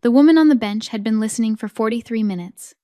The woman on the bench had been listening for 43 minutes.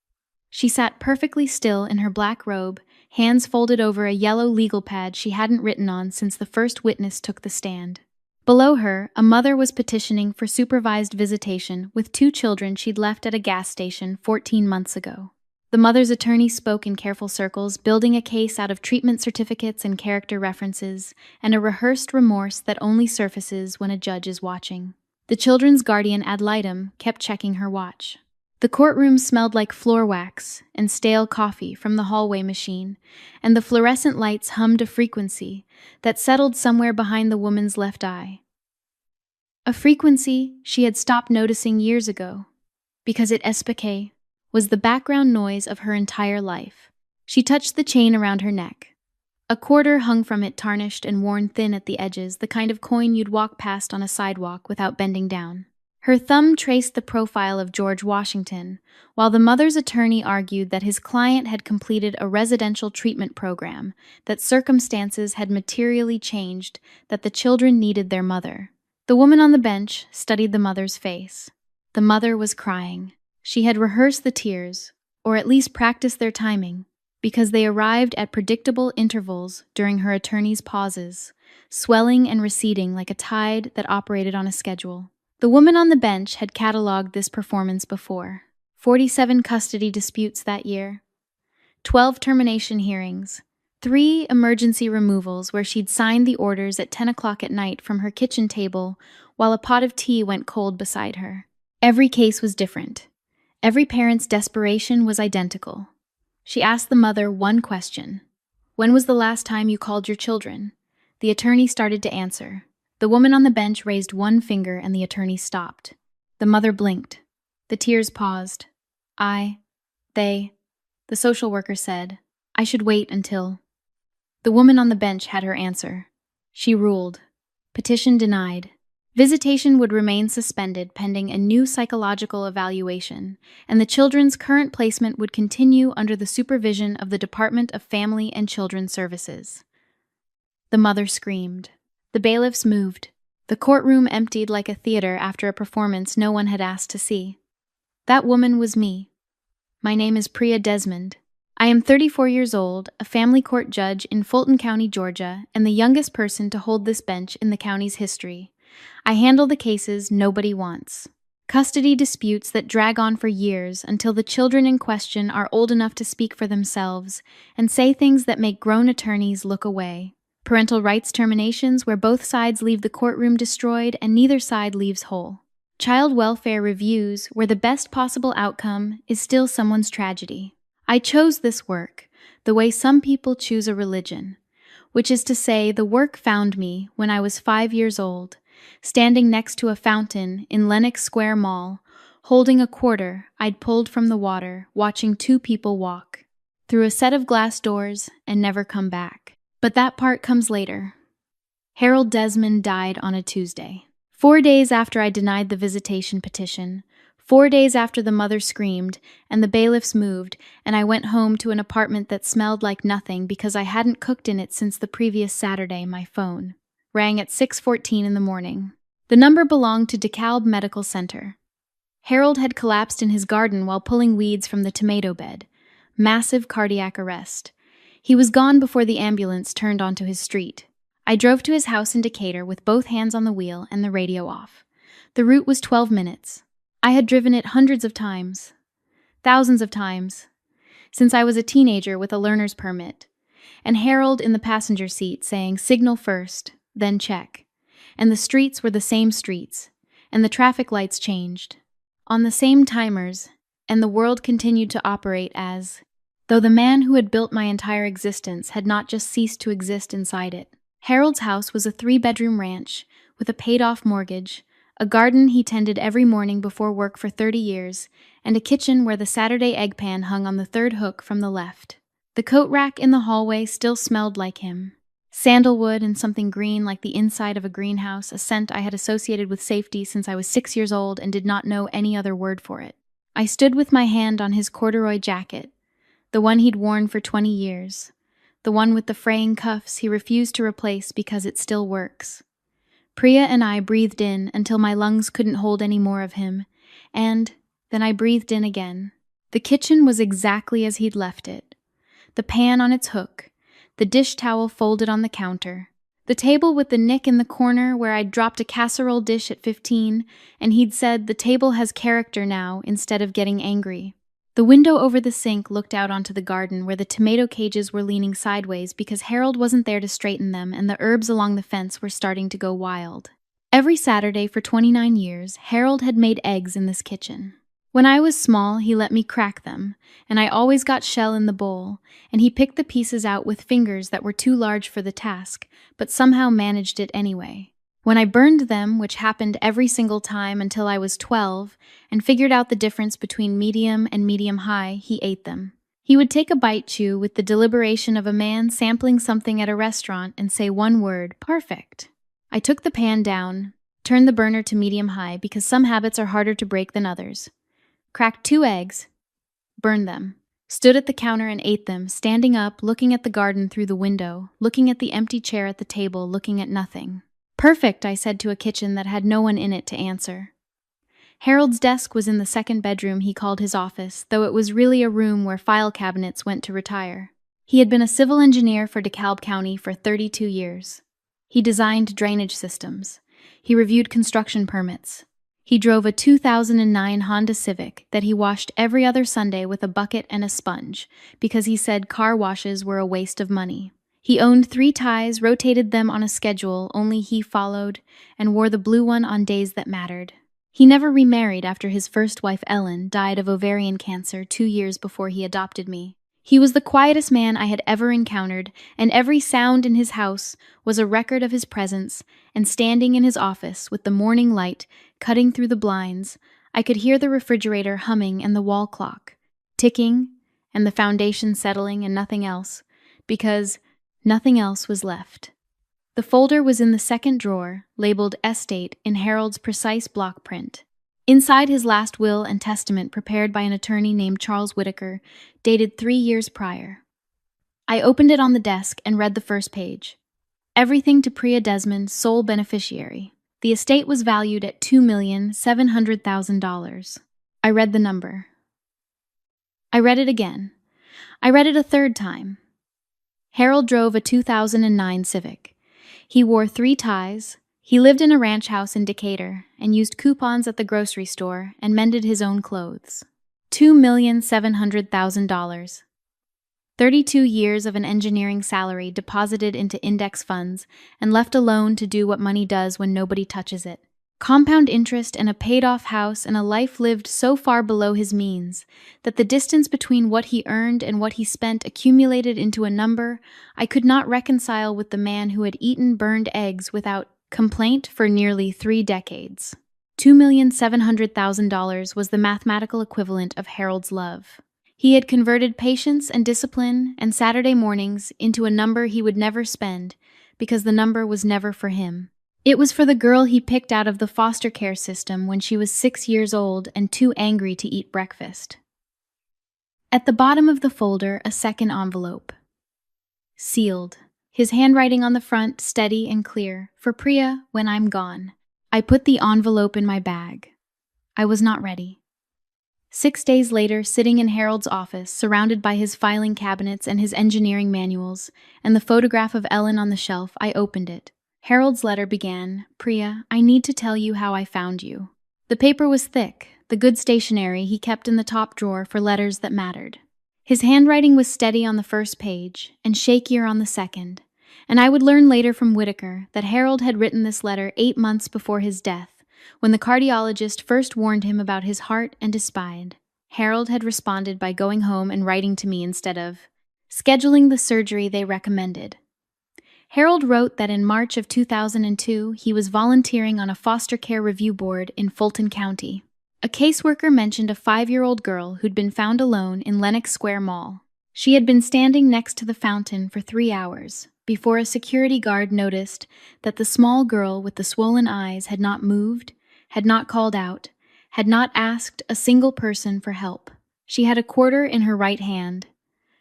She sat perfectly still in her black robe, hands folded over a yellow legal pad she hadn't written on since the first witness took the stand. Below her, a mother was petitioning for supervised visitation with 2 children she'd left at a gas station 14 months ago. The mother's attorney spoke in careful circles, building a case out of treatment certificates and character references, and a rehearsed remorse that only surfaces when a judge is watching. The children's guardian ad litem kept checking her watch. The courtroom smelled like floor wax and stale coffee from the hallway machine, and the fluorescent lights hummed a frequency that settled somewhere behind the woman's left eye. A frequency she had stopped noticing years ago, because it espiqué was the background noise of her entire life. She touched the chain around her neck. A quarter hung from it, tarnished and worn thin at the edges, the kind of coin you'd walk past on a sidewalk without bending down. Her thumb traced the profile of George Washington, while the mother's attorney argued that his client had completed a residential treatment program, that circumstances had materially changed, that the children needed their mother. The woman on the bench studied the mother's face. The mother was crying. She had rehearsed the tears, or at least practiced their timing, because they arrived at predictable intervals during her attorney's pauses, swelling and receding like a tide that operated on a schedule. The woman on the bench had catalogued this performance before. 47 custody disputes that year, 12 termination hearings, 3 emergency removals where she'd signed the orders at 10 o'clock at night from her kitchen table while a pot of tea went cold beside her. Every case was different. Every parent's desperation was identical. She asked the mother one question. "When was the last time you called your children?" The attorney started to answer. The woman on the bench raised one finger and the attorney stopped. The mother blinked. The tears paused. The social worker said, "I should wait until." The woman on the bench had her answer. She ruled. Petition denied. Visitation would remain suspended pending a new psychological evaluation, and the children's current placement would continue under the supervision of the Department of Family and Children Services. The mother screamed. The bailiffs moved. The courtroom emptied like a theater after a performance no one had asked to see. That woman was me. My name is Priya Desmond. I am 34 years old, a family court judge in Fulton County, Georgia, and the youngest person to hold this bench in the county's history. I handle the cases nobody wants. Custody disputes that drag on for years until the children in question are old enough to speak for themselves and say things that make grown attorneys look away. Parental rights terminations where both sides leave the courtroom destroyed and neither side leaves whole. Child welfare reviews where the best possible outcome is still someone's tragedy. I chose this work the way some people choose a religion, which is to say the work found me when I was 5 years old, standing next to a fountain in Lenox Square Mall, holding a quarter I'd pulled from the water, watching 2 people walk through a set of glass doors and never come back. But that part comes later. Harold Desmond died on a Tuesday. 4 days after I denied the visitation petition, 4 days after the mother screamed and the bailiffs moved, and I went home to an apartment that smelled like nothing because I hadn't cooked in it since the previous Saturday, my phone rang at 6:14 in the morning. The number belonged to DeKalb Medical Center. Harold had collapsed in his garden while pulling weeds from the tomato bed. Massive cardiac arrest. He was gone before the ambulance turned onto his street. I drove to his house in Decatur with both hands on the wheel and the radio off. The route was 12 minutes. I had driven it hundreds of times, thousands of times, since I was a teenager with a learner's permit, and Harold in the passenger seat saying, "Signal first, then check." And the streets were the same streets, and the traffic lights changed on the same timers, and the world continued to operate as though the man who had built my entire existence had not just ceased to exist inside it. Harold's house was a 3-bedroom ranch with a paid-off mortgage, a garden he tended every morning before work for 30 years, and a kitchen where the Saturday egg pan hung on the 3rd hook from the left. The coat rack in the hallway still smelled like him. Sandalwood and something green like the inside of a greenhouse, a scent I had associated with safety since I was 6 years old and did not know any other word for it. I stood with my hand on his corduroy jacket, the one he'd worn for 20 years, the one with the fraying cuffs he refused to replace because it still works. Priya and I breathed in until my lungs couldn't hold any more of him, And then I breathed in again. The kitchen was exactly as he'd left it. The pan on its hook, the dish towel folded on the counter, the table with the nick in the corner where I'd dropped a casserole dish at 15, and he'd said the table has character now instead of getting angry. The window over the sink looked out onto the garden where the tomato cages were leaning sideways because Harold wasn't there to straighten them and the herbs along the fence were starting to go wild. Every Saturday for 29 years, Harold had made eggs in this kitchen. When I was small, he let me crack them, and I always got shell in the bowl, and he picked the pieces out with fingers that were too large for the task, but somehow managed it anyway. When I burned them, which happened every single time until I was 12, and figured out the difference between medium and medium-high, he ate them. He would take a bite chew with the deliberation of a man sampling something at a restaurant and say one word, "Perfect." I took the pan down, turned the burner to medium-high because some habits are harder to break than others. Cracked 2 eggs, burned them, stood at the counter and ate them, standing up, looking at the garden through the window, looking at the empty chair at the table, looking at nothing. "Perfect," I said to a kitchen that had no one in it to answer. Harold's desk was in the second bedroom he called his office, though it was really a room where file cabinets went to retire. He had been a civil engineer for DeKalb County for 32 years. He designed drainage systems. He reviewed construction permits. He drove a 2009 Honda Civic that he washed every other Sunday with a bucket and a sponge because he said car washes were a waste of money. He owned 3 ties, rotated them on a schedule only he followed, and wore the blue one on days that mattered. He never remarried after his first wife Ellen died of ovarian cancer 2 years before he adopted me. He was the quietest man I had ever encountered, and every sound in his house was a record of his presence, and standing in his office with the morning light cutting through the blinds, I could hear the refrigerator humming and the wall clock ticking and the foundation settling and nothing else, because nothing else was left. The folder was in the second drawer, labeled Estate in Harold's precise block print. Inside his last will and testament prepared by an attorney named Charles Whitaker, dated 3 years prior. I opened it on the desk and read the first page. Everything to Priya Desmond, sole beneficiary. The estate was valued at $2,700,000. I read the number. I read it again. I read it a third time. Harold drove a 2009 Civic. He wore 3 ties. He lived in a ranch house in Decatur and used coupons at the grocery store and mended his own clothes. $2,700,000. 32 years of an engineering salary deposited into index funds and left alone to do what money does when nobody touches it. Compound interest and a paid-off house and a life lived so far below his means that the distance between what he earned and what he spent accumulated into a number I could not reconcile with the man who had eaten burned eggs without complaint for nearly 3 decades. $2,700,000 was the mathematical equivalent of Harold's love. He had converted patience and discipline and Saturday mornings into a number he would never spend because the number was never for him. It was for the girl he picked out of the foster care system when she was 6 years old and too angry to eat breakfast. At the bottom of the folder, a second envelope. Sealed. His handwriting on the front, steady and clear. For Priya, when I'm gone. I put the envelope in my bag. I was not ready. 6 days later, sitting in Harold's office, surrounded by his filing cabinets and his engineering manuals, and the photograph of Ellen on the shelf, I opened it. Harold's letter began, "Priya, I need to tell you how I found you." The paper was thick, the good stationery he kept in the top drawer for letters that mattered. His handwriting was steady on the first page and shakier on the second, and I would learn later from Whitaker that Harold had written this letter 8 months before his death, when the cardiologist first warned him about his heart and his spine. Harold had responded by going home and writing to me instead of scheduling the surgery they recommended. Harold wrote that in March of 2002, he was volunteering on a foster care review board in Fulton County. A caseworker mentioned a 5-year-old girl who'd been found alone in Lenox Square Mall. She had been standing next to the fountain for 3 hours before a security guard noticed that the small girl with the swollen eyes had not moved, had not called out, had not asked a single person for help. She had a quarter in her right hand.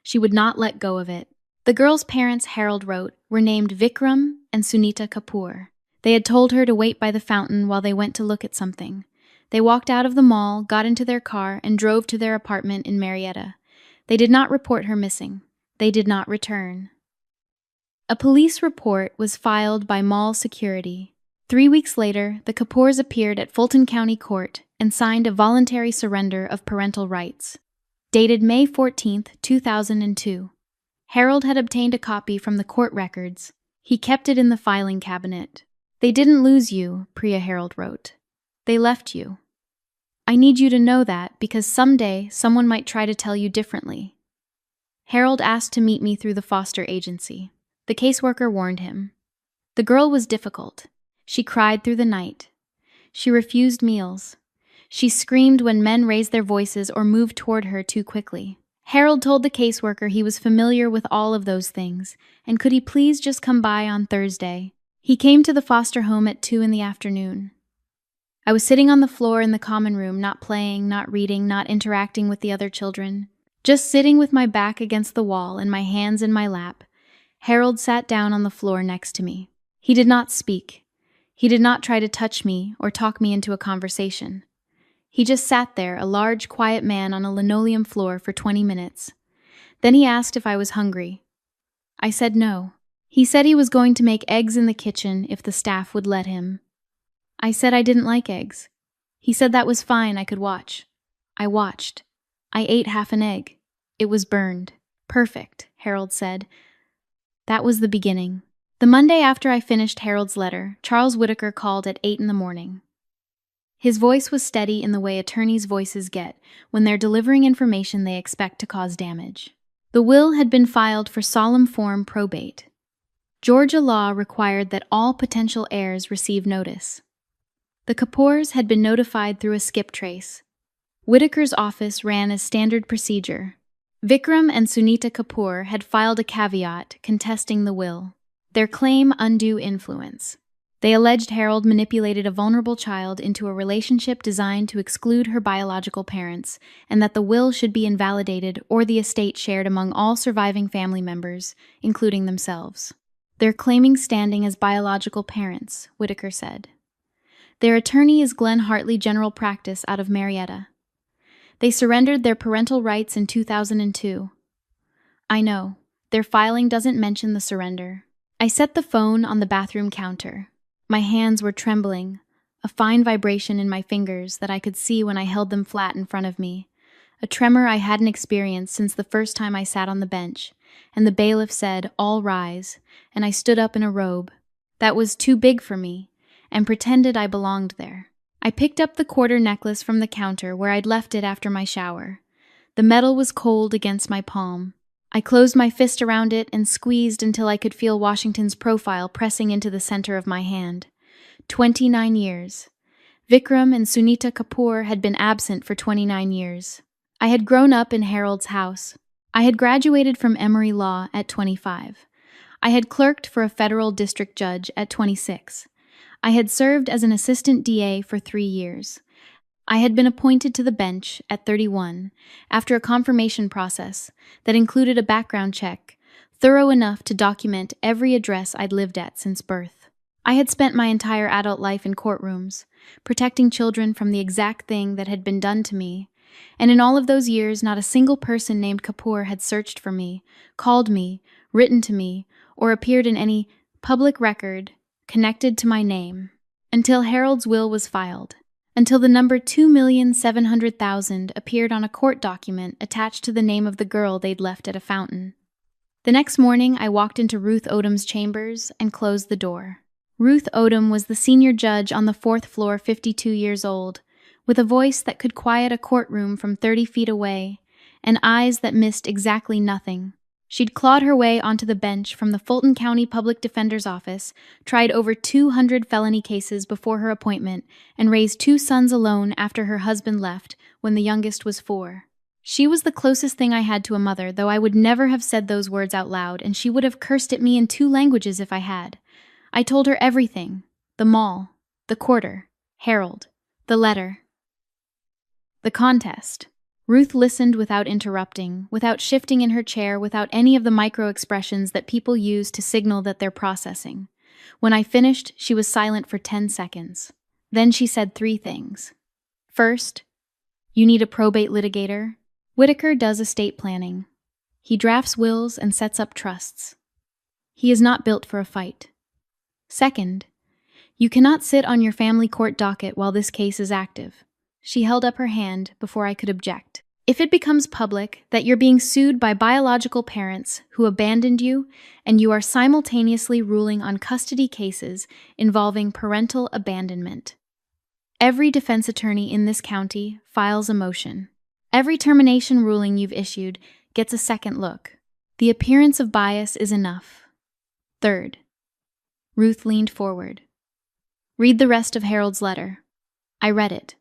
She would not let go of it. The girl's parents, Harold wrote, were named Vikram and Sunita Kapoor. They had told her to wait by the fountain while they went to look at something. They walked out of the mall, got into their car, and drove to their apartment in Marietta. They did not report her missing. They did not return. A police report was filed by mall security. 3 weeks later, the Kapoors appeared at Fulton County Court and signed a voluntary surrender of parental rights. Dated May 14, 2002. Harold had obtained a copy from the court records. He kept it in the filing cabinet. "They didn't lose you," Priya Harold wrote. "They left you. I need you to know that because someday someone might try to tell you differently." Harold asked to meet me through the foster agency. The caseworker warned him. The girl was difficult. She cried through the night. She refused meals. She screamed when men raised their voices or moved toward her too quickly. Harold told the caseworker he was familiar with all of those things, and could he please just come by on Thursday. He came to the foster home at 2 in the afternoon. I was sitting on the floor in the common room, not playing, not reading, not interacting with the other children, just sitting with my back against the wall and my hands in my lap. Harold sat down on the floor next to me. He did not speak. He did not try to touch me or talk me into a conversation. He just sat there, a large, quiet man on a linoleum floor for 20 minutes. Then he asked if I was hungry. I said no. He said he was going to make eggs in the kitchen if the staff would let him. I said I didn't like eggs. He said that was fine, I could watch. I watched. I ate half an egg. It was burned. "Perfect," Harold said. That was the beginning. The Monday after I finished Harold's letter, Charles Whitaker called at 8 in the morning. His voice was steady in the way attorneys' voices get when they're delivering information they expect to cause damage. The will had been filed for solemn form probate. Georgia law required that all potential heirs receive notice. The Kapoors had been notified through a skip trace. Whitaker's office ran as standard procedure. Vikram and Sunita Kapoor had filed a caveat contesting the will. Their claim undue influence. They alleged Harold manipulated a vulnerable child into a relationship designed to exclude her biological parents, and that the will should be invalidated or the estate shared among all surviving family members, including themselves. They're claiming standing as biological parents, Whitaker said. Their attorney is Glenn Hartley General Practice out of Marietta. They surrendered their parental rights in 2002. I know, their filing doesn't mention the surrender. I set the phone on the bathroom counter. My hands were trembling, a fine vibration in my fingers that I could see when I held them flat in front of me, a tremor I hadn't experienced since the first time I sat on the bench, and the bailiff said, "All rise," and I stood up in a robe. That was too big for me, and pretended I belonged there. I picked up the quarter necklace from the counter where I'd left it after my shower. The metal was cold against my palm. I closed my fist around it and squeezed until I could feel Washington's profile pressing into the center of my hand. 29 years. Vikram and Sunita Kapoor had been absent for 29 years. I had grown up in Harold's house. I had graduated from Emory Law at 25. I had clerked for a federal district judge at 26. I had served as an assistant DA for 3 years. I had been appointed to the bench at 31 after a confirmation process that included a background check, thorough enough to document every address I'd lived at since birth. I had spent my entire adult life in courtrooms, protecting children from the exact thing that had been done to me, and in all of those years not a single person named Kapoor had searched for me, called me, written to me, or appeared in any public record connected to my name, until Harold's will was filed, until the number 2,700,000 appeared on a court document attached to the name of the girl they'd left at a fountain. The next morning, I walked into Ruth Odom's chambers and closed the door. Ruth Odom was the senior judge on the 4th floor, 52 years old, with a voice that could quiet a courtroom from 30 feet away, and eyes that missed exactly nothing. She'd clawed her way onto the bench from the Fulton County Public Defender's Office, tried over 200 felony cases before her appointment, and raised 2 sons alone after her husband left when the youngest was 4. She was the closest thing I had to a mother, though I would never have said those words out loud, and she would have cursed at me in 2 languages if I had. I told her everything: the mall, the quarter, Harold, the letter, the contest. Ruth listened without interrupting, without shifting in her chair, without any of the micro-expressions that people use to signal that they're processing. When I finished, she was silent for 10 seconds. Then she said 3 things. First, you need a probate litigator. Whitaker does estate planning. He drafts wills and sets up trusts. He is not built for a fight. Second, you cannot sit on your family court docket while this case is active. She held up her hand before I could object. If it becomes public that you're being sued by biological parents who abandoned you, and you are simultaneously ruling on custody cases involving parental abandonment, every defense attorney in this county files a motion. Every termination ruling you've issued gets a second look. The appearance of bias is enough. Third, Ruth leaned forward. Read the rest of Harold's letter. I read it.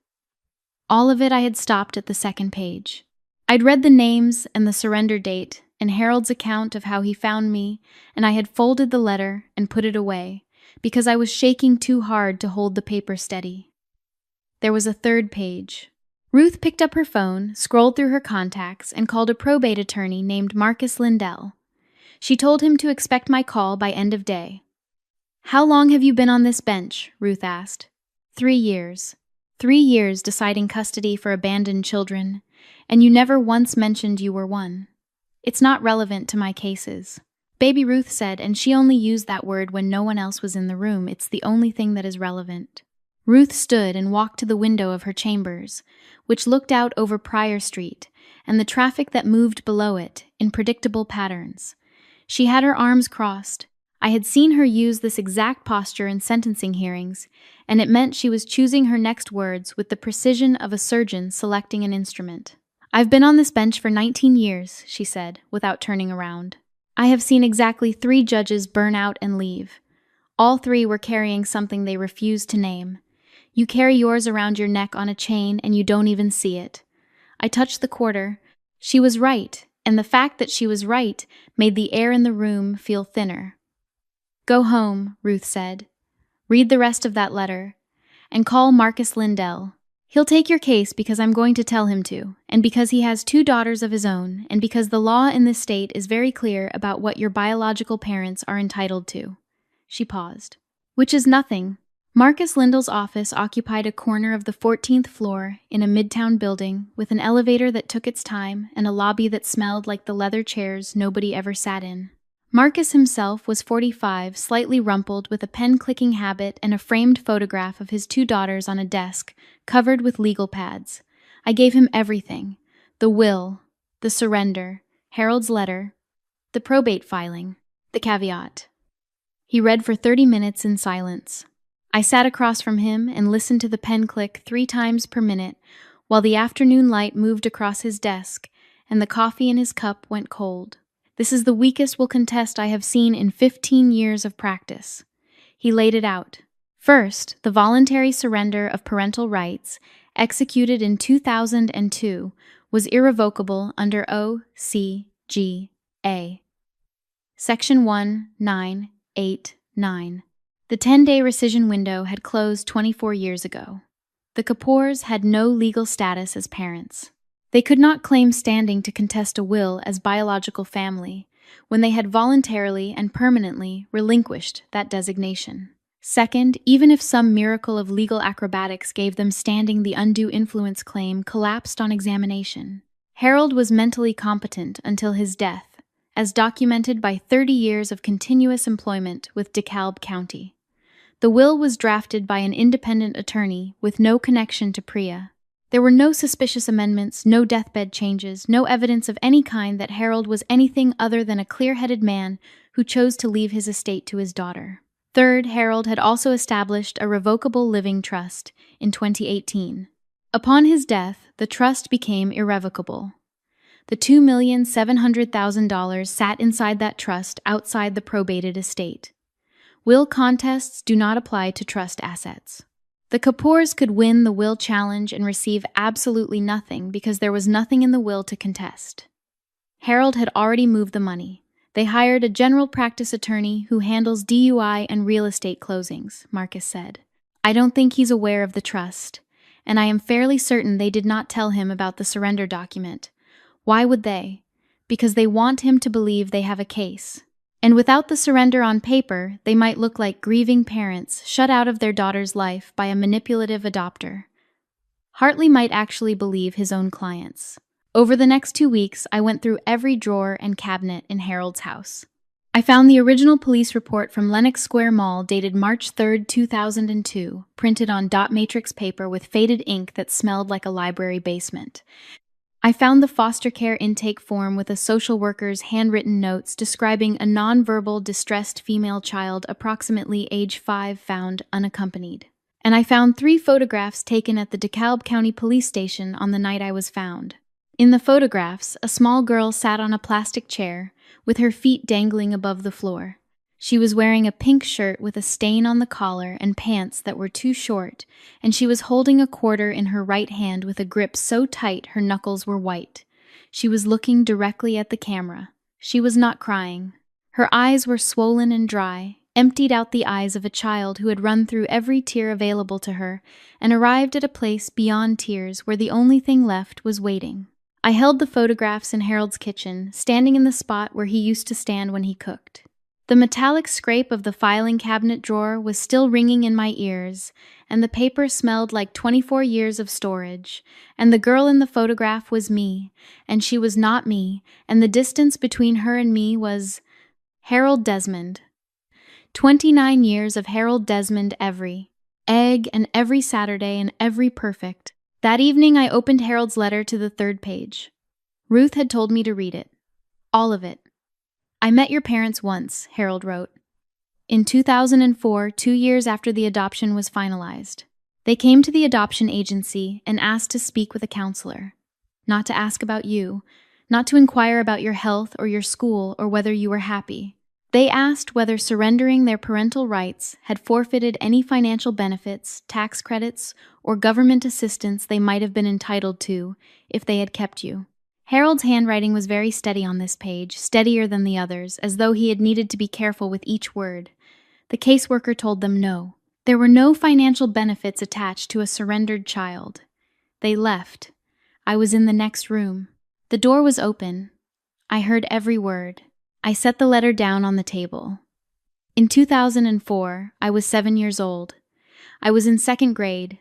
All of it I had stopped at the second page. I'd read the names and the surrender date and Harold's account of how he found me, and I had folded the letter and put it away because I was shaking too hard to hold the paper steady. There was a third page. Ruth picked up her phone, scrolled through her contacts, and called a probate attorney named Marcus Lindell. She told him to expect my call by end of day. How long have you been on this bench? Ruth asked. 3 years. 3 years deciding custody for abandoned children, and you never once mentioned you were one. It's not relevant to my cases. Baby Ruth said, and she only used that word when no one else was in the room. It's the only thing that is relevant. Ruth stood and walked to the window of her chambers, which looked out over Pryor Street, and the traffic that moved below it in predictable patterns. She had her arms crossed. I had seen her use this exact posture in sentencing hearings, and it meant she was choosing her next words with the precision of a surgeon selecting an instrument. I've been on this bench for 19 years, she said, without turning around. I have seen exactly 3 judges burn out and leave. All 3 were carrying something they refused to name. You carry yours around your neck on a chain and you don't even see it. I touched the quarter. She was right, and the fact that she was right made the air in the room feel thinner. Go home, Ruth said. Read the rest of that letter, and call Marcus Lindell. He'll take your case because I'm going to tell him to, and because he has 2 daughters of his own, and because the law in this state is very clear about what your biological parents are entitled to. She paused. Which is nothing. Marcus Lindell's office occupied a corner of the 14th floor in a midtown building with an elevator that took its time and a lobby that smelled like the leather chairs nobody ever sat in. Marcus himself was 45, slightly rumpled, with a pen-clicking habit and a framed photograph of his 2 daughters on a desk, covered with legal pads. I gave him everything: the will, the surrender, Harold's letter, the probate filing, the caveat. He read for 30 minutes in silence. I sat across from him and listened to the pen click 3 times per minute while the afternoon light moved across his desk and the coffee in his cup went cold. This is the weakest will contest I have seen in 15 years of practice. He laid it out. First, the voluntary surrender of parental rights, executed in 2002, was irrevocable under OCGA. Section 1989. The 10-day rescission window had closed 24 years ago. The Kapoors had no legal status as parents. They could not claim standing to contest a will as biological family when they had voluntarily and permanently relinquished that designation. Second, even if some miracle of legal acrobatics gave them standing, the undue influence claim collapsed on examination. Harold was mentally competent until his death, as documented by 30 years of continuous employment with DeKalb County. The will was drafted by an independent attorney with no connection to Priya. There were no suspicious amendments, no deathbed changes, no evidence of any kind that Harold was anything other than a clear-headed man who chose to leave his estate to his daughter. Third, Harold had also established a revocable living trust in 2018. Upon his death, the trust became irrevocable. The $2,700,000 sat inside that trust outside the probated estate. Will contests do not apply to trust assets. The Kapoors could win the will challenge and receive absolutely nothing because there was nothing in the will to contest. Harold had already moved the money. They hired a general practice attorney who handles DUI and real estate closings, Marcus said. I don't think he's aware of the trust, and I am fairly certain they did not tell him about the surrender document. Why would they? Because they want him to believe they have a case. And without the surrender on paper, they might look like grieving parents shut out of their daughter's life by a manipulative adopter. Hartley might actually believe his own clients. Over the next 2 weeks, I went through every drawer and cabinet in Harold's house. I found the original police report from Lenox Square Mall dated March 3, 2002, printed on dot matrix paper with faded ink that smelled like a library basement. I found the foster care intake form with a social worker's handwritten notes describing a nonverbal, distressed female child approximately age 5 found unaccompanied. And I found 3 photographs taken at the DeKalb County Police Station on the night I was found. In the photographs, a small girl sat on a plastic chair, with her feet dangling above the floor. She was wearing a pink shirt with a stain on the collar and pants that were too short, and she was holding a quarter in her right hand with a grip so tight her knuckles were white. She was looking directly at the camera. She was not crying. Her eyes were swollen and dry, emptied out the eyes of a child who had run through every tear available to her and arrived at a place beyond tears where the only thing left was waiting. I held the photographs in Harold's kitchen, standing in the spot where he used to stand when he cooked. The metallic scrape of the filing cabinet drawer was still ringing in my ears, and the paper smelled like 24 years of storage, and the girl in the photograph was me, and she was not me, and the distance between her and me was Harold Desmond. 29 years of Harold Desmond every egg and every Saturday and every perfect. That evening I opened Harold's letter to the 3rd page. Ruth had told me to read it. All of it. I met your parents once, Harold wrote. In 2004, 2 years after the adoption was finalized. They came to the adoption agency and asked to speak with a counselor. Not to ask about you, not to inquire about your health or your school or whether you were happy. They asked whether surrendering their parental rights had forfeited any financial benefits, tax credits, or government assistance they might have been entitled to if they had kept you. Harold's handwriting was very steady on this page, steadier than the others, as though he had needed to be careful with each word. The caseworker told them no. There were no financial benefits attached to a surrendered child. They left. I was in the next room. The door was open. I heard every word. I set the letter down on the table. In 2004, I was 7 years old. I was in 2nd grade.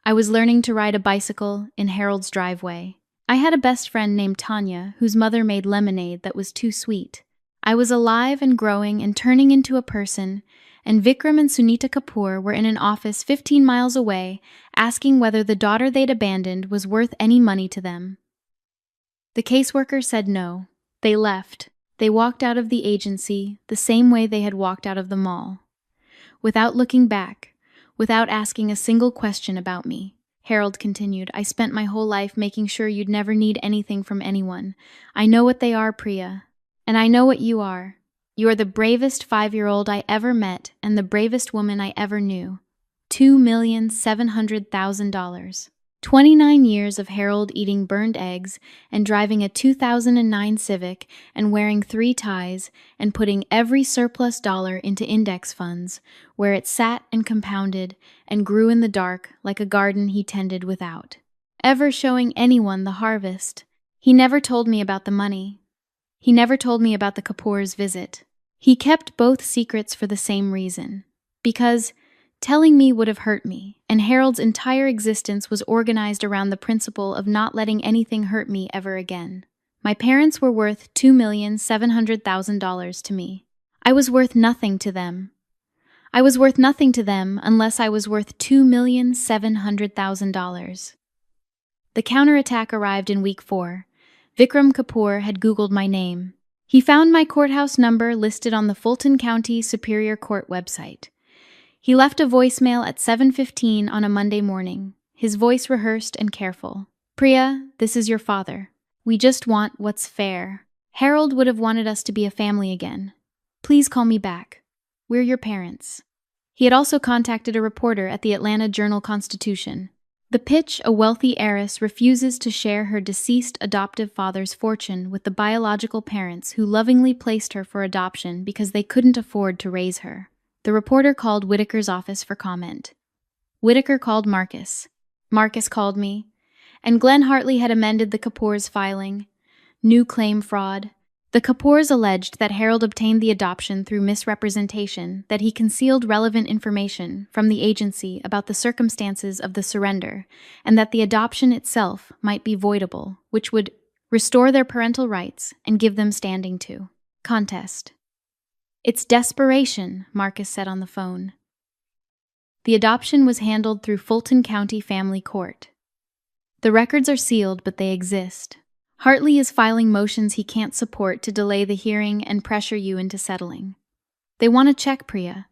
I was learning to ride a bicycle in Harold's driveway. I had a best friend named Tanya, whose mother made lemonade that was too sweet. I was alive and growing and turning into a person, and Vikram and Sunita Kapoor were in an office 15 miles away, asking whether the daughter they'd abandoned was worth any money to them. The caseworker said no. They left. They walked out of the agency the same way they had walked out of the mall. Without looking back, without asking a single question about me. Harold continued, I spent my whole life making sure you'd never need anything from anyone. I know what they are, Priya. And I know what you are. You are the bravest 5-year-old I ever met and the bravest woman I ever knew. $2,700,000. 29 years of Harold eating burned eggs and driving a 2009 Civic and wearing 3 ties and putting every surplus dollar into index funds, where it sat and compounded and grew in the dark like a garden he tended without ever showing anyone the harvest. He never told me about the money. He never told me about the Kapoor's visit. He kept both secrets for the same reason. Because telling me would have hurt me, and Harold's entire existence was organized around the principle of not letting anything hurt me ever again. My parents were worth $2,700,000 to me. I was worth nothing to them. I was worth nothing to them unless I was worth $2,700,000. The counterattack arrived in week 4. Vikram Kapoor had Googled my name. He found my courthouse number listed on the Fulton County Superior Court website. He left a voicemail at 7:15 on a Monday morning, his voice rehearsed and careful. Priya, this is your father. We just want what's fair. Harold would have wanted us to be a family again. Please call me back. We're your parents. He had also contacted a reporter at the Atlanta Journal-Constitution. The pitch, a wealthy heiress refuses to share her deceased adoptive father's fortune with the biological parents who lovingly placed her for adoption because they couldn't afford to raise her. The reporter called Whitaker's office for comment. Whitaker called Marcus. Marcus called me. And Glenn Hartley had amended the Kapoor's filing. New claim fraud. The The Kapoors alleged that Harold obtained the adoption through misrepresentation, that he concealed relevant information from the agency about the circumstances of the surrender, and that the adoption itself might be voidable, which would restore their parental rights and give them standing to contest. "It's desperation," Marcus said on the phone. The adoption was handled through Fulton County Family Court. The records are sealed, but they exist. Hartley is filing motions he can't support to delay the hearing and pressure you into settling. They want a check, Priya.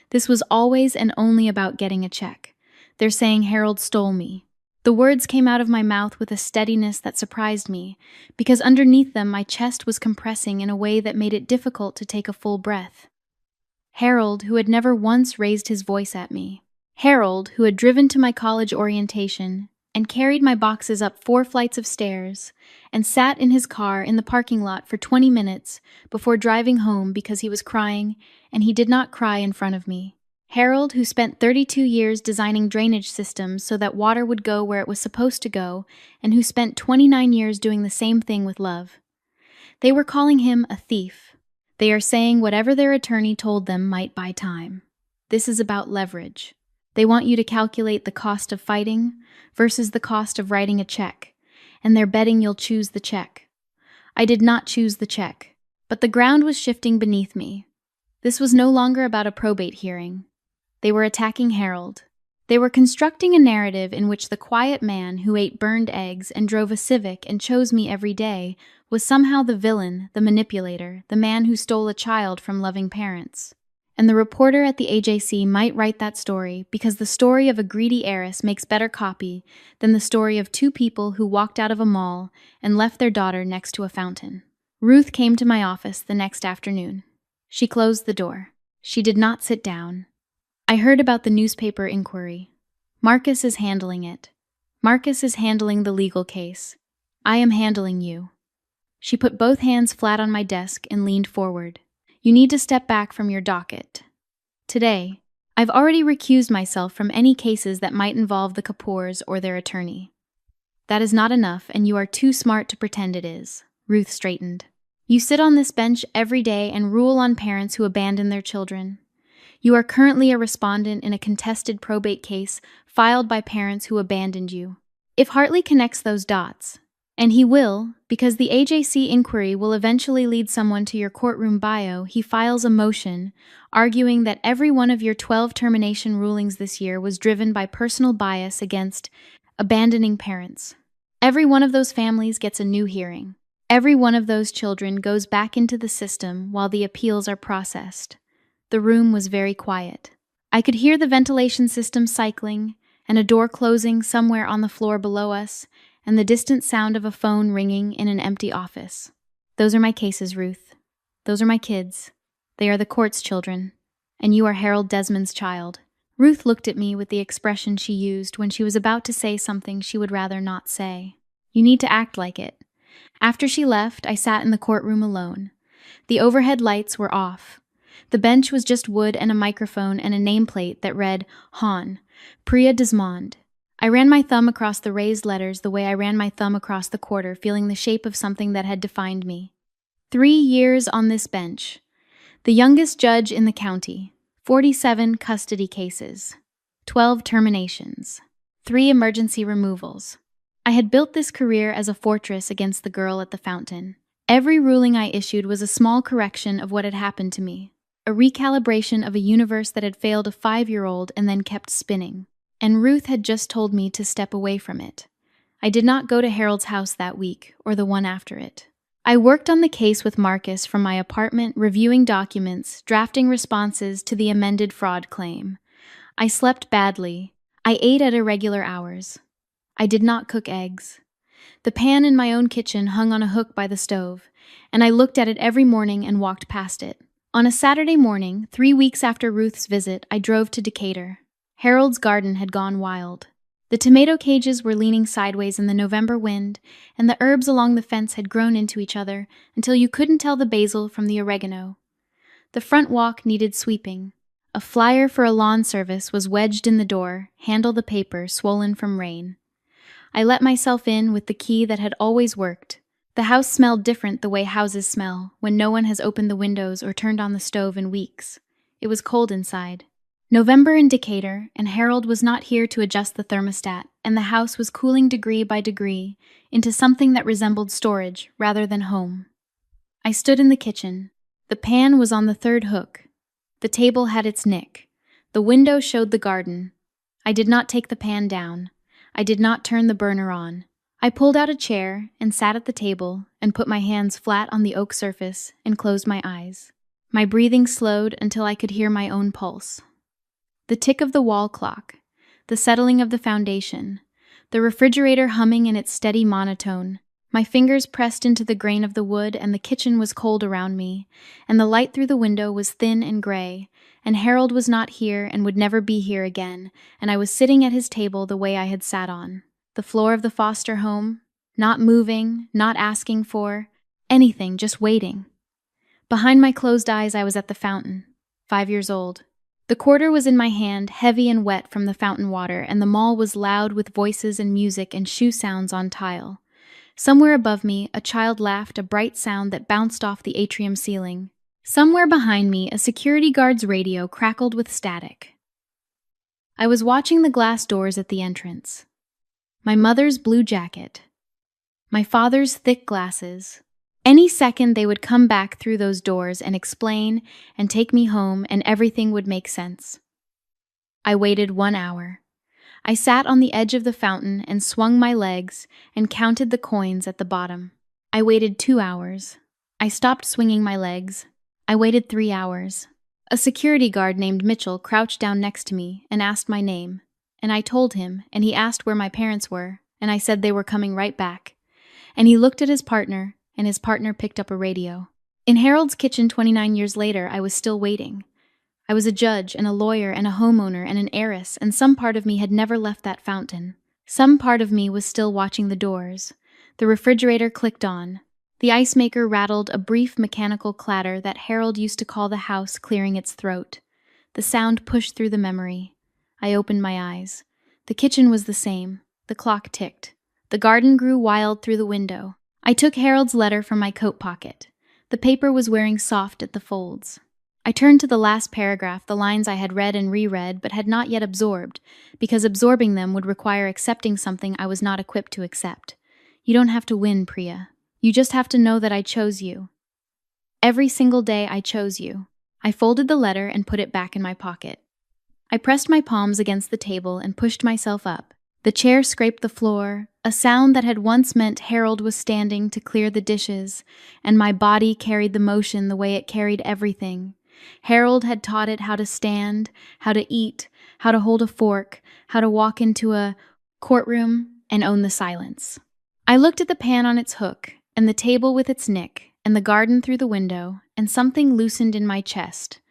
This was always and only about getting a check. They're saying Harold stole me. The words came out of my mouth with a steadiness that surprised me, because underneath them my chest was compressing in a way that made it difficult to take a full breath. Harold, who had never once raised his voice at me. Harold, who had driven to my college orientation and carried my boxes up 4 flights of stairs, and sat in his car in the parking lot for 20 minutes before driving home because he was crying, and he did not cry in front of me. Harold, who spent 32 years designing drainage systems so that water would go where it was supposed to go, and who spent 29 years doing the same thing with love. They were calling him a thief. They are saying whatever their attorney told them might buy time. This is about leverage. They want you to calculate the cost of fighting versus the cost of writing a check, and they're betting you'll choose the check. I did not choose the check, but the ground was shifting beneath me. This was no longer about a probate hearing. They were attacking Harold. They were constructing a narrative in which the quiet man who ate burned eggs and drove a Civic and chose me every day was somehow the villain, the manipulator, the man who stole a child from loving parents. And the reporter at the AJC might write that story because the story of a greedy heiress makes better copy than the story of 2 people who walked out of a mall and left their daughter next to a fountain. Ruth came to my office the next afternoon. She closed the door. She did not sit down. I heard about the newspaper inquiry. Marcus is handling it. Marcus is handling the legal case. I am handling you. She put both hands flat on my desk and leaned forward. You need to step back from your docket. Today, I've already recused myself from any cases that might involve the Kapoors or their attorney. That is not enough, and you are too smart to pretend it is. Ruth straightened. You sit on this bench every day and rule on parents who abandon their children. You are currently a respondent in a contested probate case filed by parents who abandoned you. If Hartley connects those dots, and he will, because the AJC inquiry will eventually lead someone to your courtroom bio, he files a motion arguing that every one of your 12 termination rulings this year was driven by personal bias against abandoning parents. Every one of those families gets a new hearing. Every one of those children goes back into the system while the appeals are processed. The room was very quiet. I could hear the ventilation system cycling and a door closing somewhere on the floor below us, and the distant sound of a phone ringing in an empty office. Those are my cases, Ruth. Those are my kids. They are the court's children, and you are Harold Desmond's child. Ruth looked at me with the expression she used when she was about to say something she would rather not say. You need to act like it. After she left, I sat in the courtroom alone. The overhead lights were off. The bench was just wood and a microphone and a nameplate that read, Han, Priya Desmond. I ran my thumb across the raised letters the way I ran my thumb across the quarter, feeling the shape of something that had defined me. 3 years on this bench. The youngest judge in the county. 47 custody cases. 12 terminations. 3 emergency removals. I had built this career as a fortress against the girl at the fountain. Every ruling I issued was a small correction of what had happened to me. A recalibration of a universe that had failed a 5-year-old and then kept spinning. And Ruth had just told me to step away from it. I did not go to Harold's house that week, or the one after it. I worked on the case with Marcus from my apartment, reviewing documents, drafting responses to the amended fraud claim. I slept badly. I ate at irregular hours. I did not cook eggs. The pan in my own kitchen hung on a hook by the stove, and I looked at it every morning and walked past it. On a Saturday morning, 3 weeks after Ruth's visit, I drove to Decatur. Harold's garden had gone wild. The tomato cages were leaning sideways in the November wind, and the herbs along the fence had grown into each other until you couldn't tell the basil from the oregano. The front walk needed sweeping. A flyer for a lawn service was wedged in the door, handle the paper swollen from rain. I let myself in with the key that had always worked, The house smelled different the way houses smell when no one has opened the windows or turned on the stove in weeks. It was cold inside. November in Decatur, and Harold was not here to adjust the thermostat, and the house was cooling degree by degree into something that resembled storage rather than home. I stood in the kitchen. The pan was on the third hook. The table had its nick. The window showed the garden. I did not take the pan down. I did not turn the burner on. I pulled out a chair and sat at the table and put my hands flat on the oak surface and closed my eyes. My breathing slowed until I could hear my own pulse. The tick of the wall clock, the settling of the foundation, the refrigerator humming in its steady monotone. My fingers pressed into the grain of the wood, and the kitchen was cold around me, and the light through the window was thin and gray, and Harold was not here and would never be here again, and I was sitting at his table the way I had sat on the floor of the foster home, not moving, not asking for anything, just waiting. Behind my closed eyes, I was at the fountain, 5 years old. The quarter was in my hand, heavy and wet from the fountain water, and the mall was loud with voices and music and shoe sounds on tile. Somewhere above me, a child laughed, a bright sound that bounced off the atrium ceiling. Somewhere behind me, a security guard's radio crackled with static. I was watching the glass doors at the entrance. My mother's blue jacket. My father's thick glasses. Any second they would come back through those doors and explain and take me home, and everything would make sense. I waited 1 hour. I sat on the edge of the fountain and swung my legs and counted the coins at the bottom. I waited 2 hours. I stopped swinging my legs. I waited 3 hours. A security guard named Mitchell crouched down next to me and asked my name, and I told him, and he asked where my parents were, and I said they were coming right back. And he looked at his partner, and his partner picked up a radio. In Harold's kitchen 29 years later, I was still waiting. I was a judge and a lawyer and a homeowner and an heiress, and some part of me had never left that fountain. Some part of me was still watching the doors. The refrigerator clicked on. The ice maker rattled a brief mechanical clatter that Harold used to call the house clearing its throat. The sound pushed through the memory. I opened my eyes. The kitchen was the same. The clock ticked. The garden grew wild through the window. I took Harold's letter from my coat pocket. The paper was wearing soft at the folds. I turned to the last paragraph, the lines I had read and reread but had not yet absorbed, because absorbing them would require accepting something I was not equipped to accept. You don't have to win, Priya. You just have to know that I chose you. Every single day I chose you. I folded the letter and put it back in my pocket. I pressed my palms against the table and pushed myself up. The chair scraped the floor, a sound that had once meant Harold was standing to clear the dishes, and my body carried the motion the way it carried everything. Harold had taught it how to stand, how to eat, how to hold a fork, how to walk into a courtroom and own the silence. I looked at the pan on its hook, and the table with its nick, and the garden through the window, and something loosened in my chest.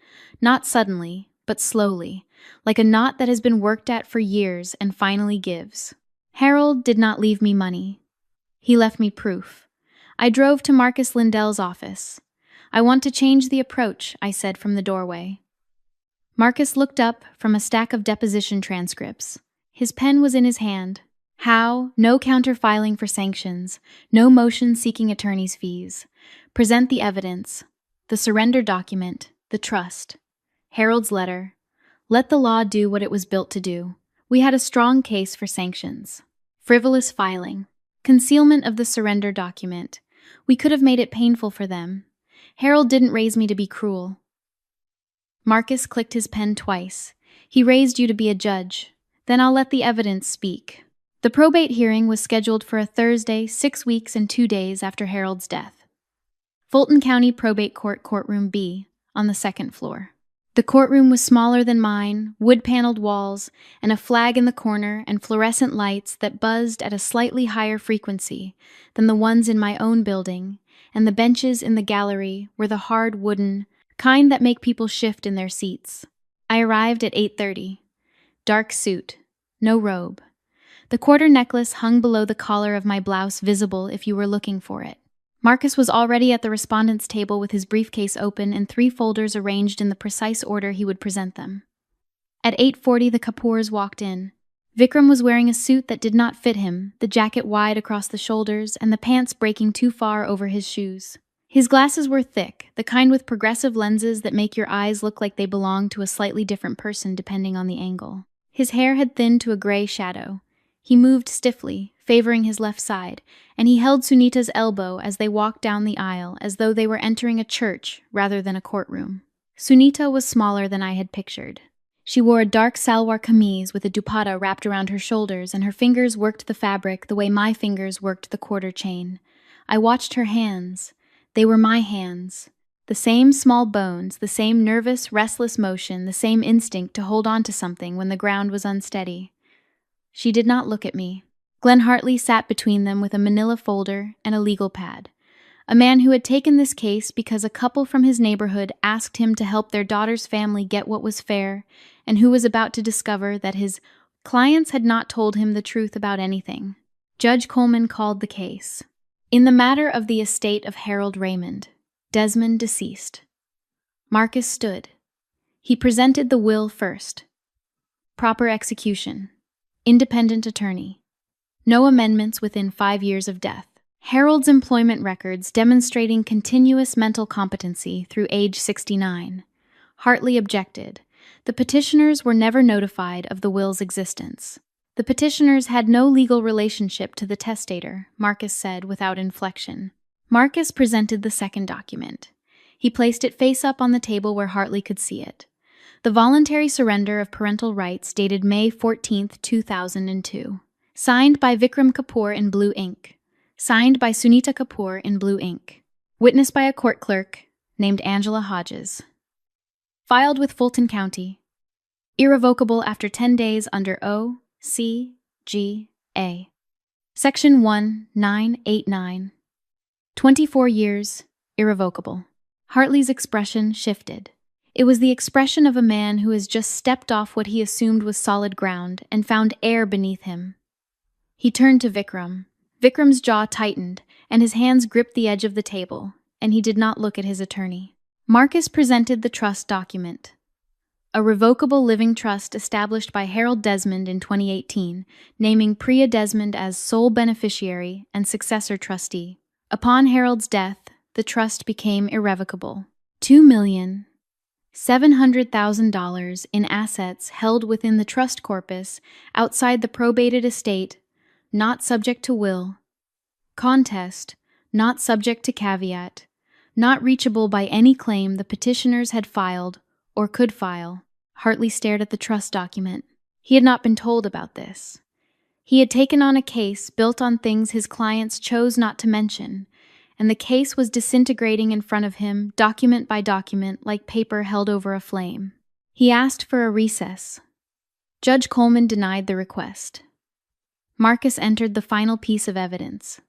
Not suddenly, but slowly, like a knot that has been worked at for years and finally gives. Harold did not leave me money. He left me proof. I drove to Marcus Lindell's office. I want to change the approach, I said from the doorway. Marcus looked up from a stack of deposition transcripts. His pen was in his hand. How? No counterfiling for sanctions. No motion seeking attorney's fees. Present the evidence. The surrender document. The trust. Harold's letter. Let the law do what it was built to do. We had a strong case for sanctions. Frivolous filing. Concealment of the surrender document. We could have made it painful for them. Harold didn't raise me to be cruel. Marcus clicked his pen twice. He raised you to be a judge. Then I'll let the evidence speak. The probate hearing was scheduled for a Thursday, 6 weeks and 2 days after Harold's death. Fulton County Probate Court Courtroom B, on the 2nd floor. The courtroom was smaller than mine, wood-paneled walls, and a flag in the corner, and fluorescent lights that buzzed at a slightly higher frequency than the ones in my own building, and the benches in the gallery were the hard wooden, kind that make people shift in their seats. I arrived at 8:30. Dark suit. No robe. The quarter necklace hung below the collar of my blouse, visible if you were looking for it. Marcus was already at the respondent's table with his briefcase open and 3 folders arranged in the precise order he would present them. At 8:40, the Kapoors walked in. Vikram was wearing a suit that did not fit him, the jacket wide across the shoulders and the pants breaking too far over his shoes. His glasses were thick, the kind with progressive lenses that make your eyes look like they belong to a slightly different person depending on the angle. His hair had thinned to a gray shadow. He moved stiffly, favoring his left side, and he held Sunita's elbow as they walked down the aisle as though they were entering a church rather than a courtroom. Sunita was smaller than I had pictured. She wore a dark salwar kameez with a dupatta wrapped around her shoulders, and her fingers worked the fabric the way my fingers worked the quarter chain. I watched her hands. They were my hands. The same small bones, the same nervous, restless motion, the same instinct to hold on to something when the ground was unsteady. She did not look at me. Glenn Hartley sat between them with a manila folder and a legal pad. A man who had taken this case because a couple from his neighborhood asked him to help their daughter's family get what was fair, and who was about to discover that his clients had not told him the truth about anything. Judge Coleman called the case. In the matter of the estate of Harold Raymond, Desmond deceased. Marcus stood. He presented the will first. Proper execution. Independent attorney. No amendments within 5 years of death. Harold's employment records demonstrating continuous mental competency through age 69. Hartley objected. The petitioners were never notified of the will's existence. The petitioners had no legal relationship to the testator, Marcus said without inflection. Marcus presented the second document. He placed it face up on the table where Hartley could see it. The voluntary surrender of parental rights dated May 14, 2002. Signed by Vikram Kapoor in blue ink. Signed by Sunita Kapoor in blue ink. Witnessed by a court clerk named Angela Hodges. Filed with Fulton County. Irrevocable after 10 days under O.C.G.A. Section 1989. 24 years, irrevocable. Hartley's expression shifted. It was the expression of a man who has just stepped off what he assumed was solid ground and found air beneath him. He turned to Vikram. Vikram's jaw tightened, and his hands gripped the edge of the table, and he did not look at his attorney. Marcus presented the trust document. A revocable living trust established by Harold Desmond in 2018, naming Priya Desmond as sole beneficiary and successor trustee. Upon Harold's death, the trust became irrevocable. $2,700,000 in assets held within the trust corpus outside the probated estate, not subject to will. Contest, not subject to caveat, not reachable by any claim the petitioners had filed or could file. Hartley stared at the trust document. He had not been told about this. He had taken on a case built on things his clients chose not to mention, and the case was disintegrating in front of him, document by document, like paper held over a flame. He asked for a recess. Judge Coleman denied the request. Marcus entered the final piece of evidence.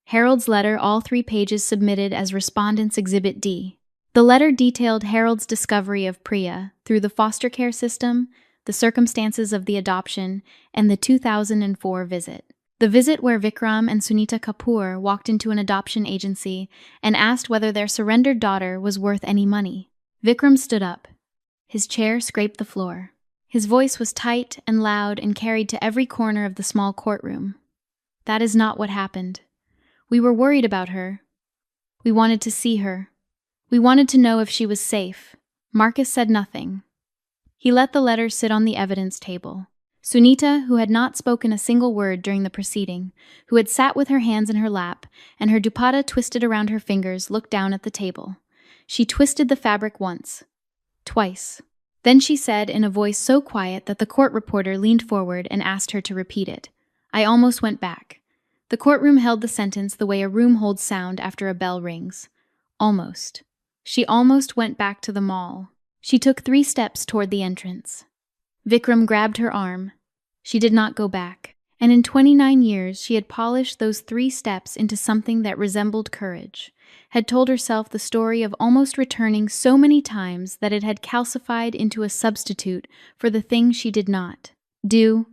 Harold's letter, all 3 pages submitted as Respondent's Exhibit D. The letter detailed Harold's discovery of Priya through the foster care system, the circumstances of the adoption, and the 2004 visit. The visit where Vikram and Sunita Kapoor walked into an adoption agency and asked whether their surrendered daughter was worth any money. Vikram stood up. His chair scraped the floor. His voice was tight and loud and carried to every corner of the small courtroom. That is not what happened. We were worried about her. We wanted to see her. We wanted to know if she was safe. Marcus said nothing. He let the letter sit on the evidence table. Sunita, who had not spoken a single word during the proceeding, who had sat with her hands in her lap and her dupatta twisted around her fingers, looked down at the table. She twisted the fabric once. Twice. Then she said in a voice so quiet that the court reporter leaned forward and asked her to repeat it. I almost went back. The courtroom held the sentence the way a room holds sound after a bell rings. Almost. She almost went back to the mall. She took 3 steps toward the entrance. Vikram grabbed her arm. She did not go back, and in 29 years she had polished those 3 steps into something that resembled courage, had told herself the story of almost returning so many times that it had calcified into a substitute for the thing she did not do.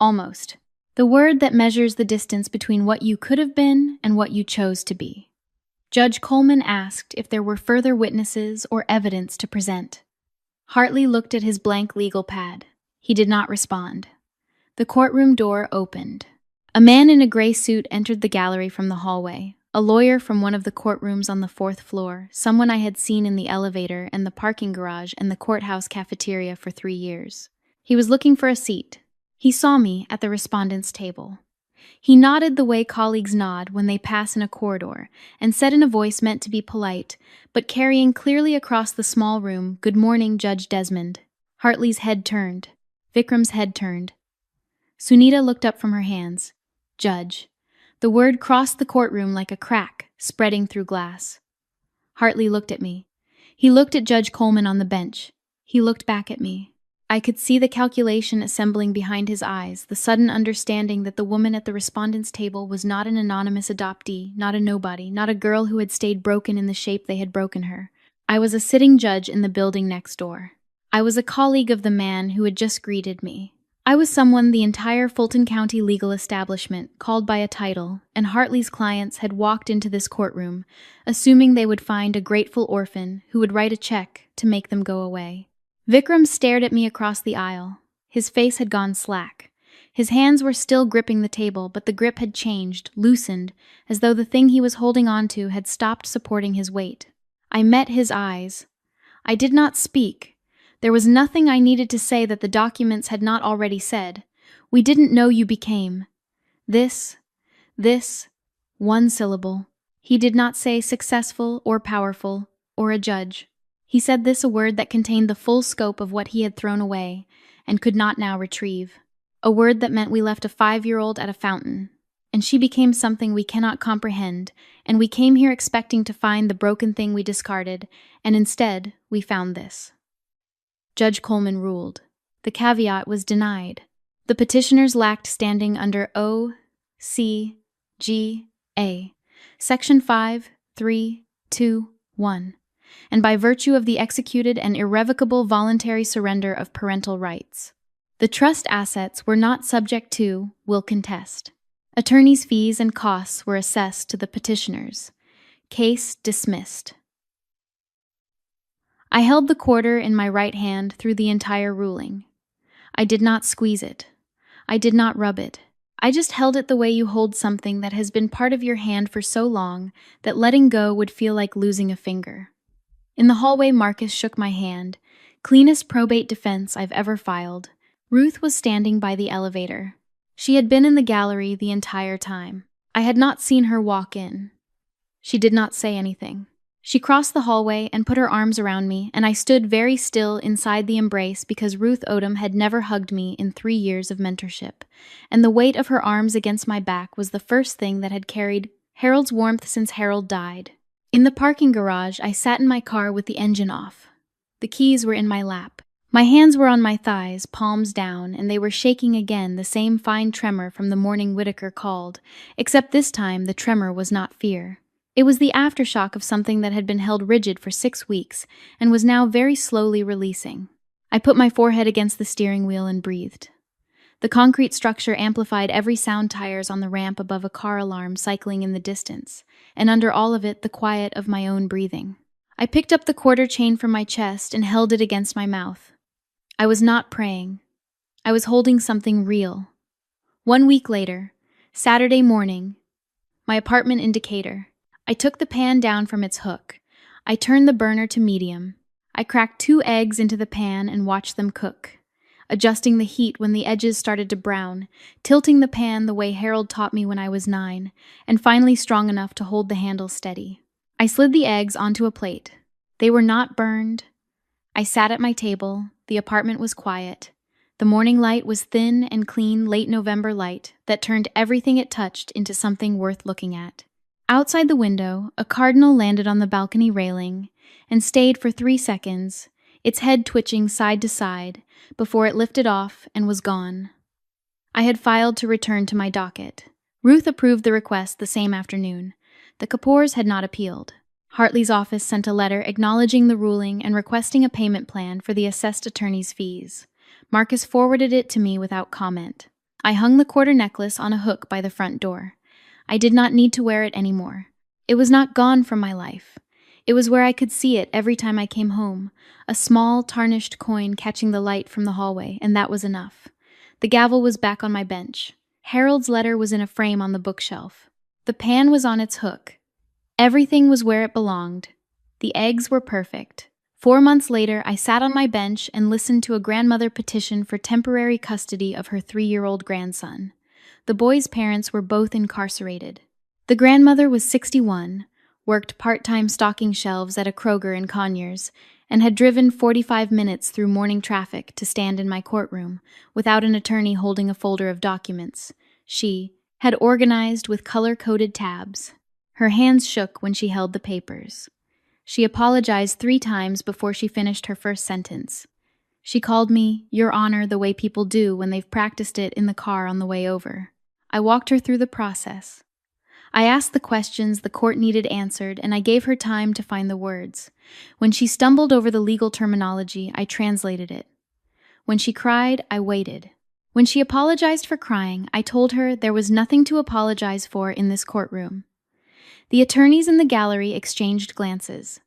Almost. The word that measures the distance between what you could have been and what you chose to be. Judge Coleman asked if there were further witnesses or evidence to present. Hartley looked at his blank legal pad. He did not respond. The courtroom door opened. A man in a gray suit entered the gallery from the hallway, a lawyer from one of the courtrooms on the fourth floor, someone I had seen in the elevator and the parking garage and the courthouse cafeteria for 3 years. He was looking for a seat. He saw me at the respondent's table. He nodded the way colleagues nod when they pass in a corridor, and said in a voice meant to be polite, but carrying clearly across the small room, "Good morning, Judge Desmond." Hartley's head turned. Vikram's head turned. Sunita looked up from her hands. "Judge." The word crossed the courtroom like a crack, spreading through glass. Hartley looked at me. He looked at Judge Coleman on the bench. He looked back at me. I could see the calculation assembling behind his eyes, the sudden understanding that the woman at the respondent's table was not an anonymous adoptee, not a nobody, not a girl who had stayed broken in the shape they had broken her. I was a sitting judge in the building next door. I was a colleague of the man who had just greeted me. I was someone the entire Fulton County legal establishment called by a title, and Hartley's clients had walked into this courtroom, assuming they would find a grateful orphan who would write a check to make them go away. Vikram stared at me across the aisle. His face had gone slack. His hands were still gripping the table, but the grip had changed, loosened, as though the thing he was holding on to had stopped supporting his weight. I met his eyes. I did not speak. There was nothing I needed to say that the documents had not already said. "We didn't know you became." This, one syllable. He did not say successful or powerful or a judge. He said this, a word that contained the full scope of what he had thrown away and could not now retrieve. A word that meant we left a 5-year-old at a fountain, and she became something we cannot comprehend, and we came here expecting to find the broken thing we discarded, and instead we found this. Judge Coleman ruled. The caveat was denied. The petitioners lacked standing under O.C.G.A. Section 5.3.2.1. and by virtue of the executed and irrevocable voluntary surrender of parental rights. The trust assets were not subject to will contest. Attorneys' fees and costs were assessed to the petitioners. Case dismissed. I held the quarter in my right hand through the entire ruling. I did not squeeze it. I did not rub it. I just held it the way you hold something that has been part of your hand for so long that letting go would feel like losing a finger. In the hallway, Marcus shook my hand. Cleanest probate defense I've ever filed. Ruth was standing by the elevator. She had been in the gallery the entire time. I had not seen her walk in. She did not say anything. She crossed the hallway and put her arms around me, and I stood very still inside the embrace because Ruth Odom had never hugged me in 3 years of mentorship, and the weight of her arms against my back was the first thing that had carried Harold's warmth since Harold died. In the parking garage, I sat in my car with the engine off. The keys were in my lap. My hands were on my thighs, palms down, and they were shaking again, the same fine tremor from the morning Whitaker called, except this time the tremor was not fear. It was the aftershock of something that had been held rigid for 6 weeks and was now very slowly releasing. I put my forehead against the steering wheel and breathed. The concrete structure amplified every sound, tires on the ramp above a car alarm cycling in the distance, and under all of it the quiet of my own breathing. I picked up the quarter chain from my chest and held it against my mouth. I was not praying. I was holding something real. 1 week later, Saturday morning, my apartment indicator. I took the pan down from its hook. I turned the burner to medium. I cracked 2 eggs into the pan and watched them cook, adjusting the heat when the edges started to brown, tilting the pan the way Harold taught me when I was 9, and finally strong enough to hold the handle steady. I slid the eggs onto a plate. They were not burned. I sat at my table. The apartment was quiet. The morning light was thin and clean late November light that turned everything it touched into something worth looking at. Outside the window, a cardinal landed on the balcony railing and stayed for 3 seconds, its head twitching side to side, before it lifted off and was gone. I had filed to return to my docket. Ruth approved the request the same afternoon. The Kapoors had not appealed. Hartley's office sent a letter acknowledging the ruling and requesting a payment plan for the assessed attorney's fees. Marcus forwarded it to me without comment. I hung the quarter necklace on a hook by the front door. I did not need to wear it anymore. It was not gone from my life. It was where I could see it every time I came home, a small, tarnished coin catching the light from the hallway, and that was enough. The gavel was back on my bench. Harold's letter was in a frame on the bookshelf. The pan was on its hook. Everything was where it belonged. The eggs were perfect. 4 months later, I sat on my bench and listened to a grandmother petition for temporary custody of her 3-year-old grandson. The boy's parents were both incarcerated. The grandmother was 61, worked part-time stocking shelves at a Kroger in Conyers, and had driven 45 minutes through morning traffic to stand in my courtroom without an attorney holding a folder of documents. She had organized with color-coded tabs. Her hands shook when she held the papers. She apologized 3 times before she finished her first sentence. She called me, Your Honor, the way people do when they've practiced it in the car on the way over. I walked her through the process. I asked the questions the court needed answered, and I gave her time to find the words. When she stumbled over the legal terminology, I translated it. When she cried, I waited. When she apologized for crying, I told her there was nothing to apologize for in this courtroom. The attorneys in the gallery exchanged glances.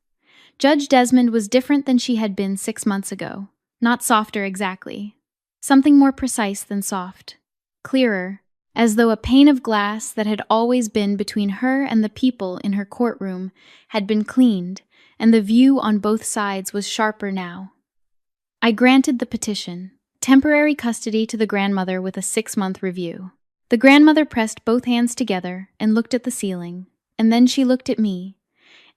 Judge Desmond was different than she had been 6 months ago. Not softer exactly. Something more precise than soft. Clearer, as though a pane of glass that had always been between her and the people in her courtroom had been cleaned, and the view on both sides was sharper now. I granted the petition, temporary custody to the grandmother with a 6-month review. The grandmother pressed both hands together and looked at the ceiling, and then she looked at me,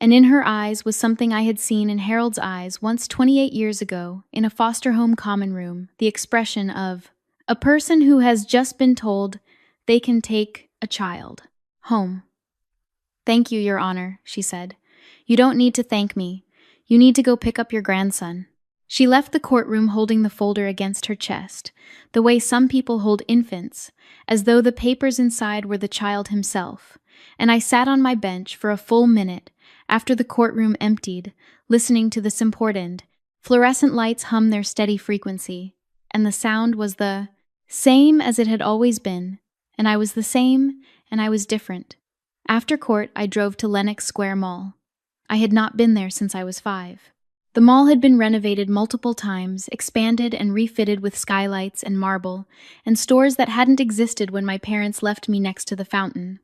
and in her eyes was something I had seen in Harold's eyes once 28 years ago in a foster home common room, the expression of a person who has just been told they can take a child home. Thank you, Your Honor, she said. You don't need to thank me. You need to go pick up your grandson. She left the courtroom holding the folder against her chest, the way some people hold infants, as though the papers inside were the child himself, and I sat on my bench for a full minute after the courtroom emptied, listening to the important. Fluorescent lights hummed their steady frequency, and the sound was the same as it had always been, and I was the same, and I was different. After court, I drove to Lenox Square Mall. I had not been there since I was 5. The mall had been renovated multiple times, expanded and refitted with skylights and marble, and stores that hadn't existed when my parents left me next to the fountain.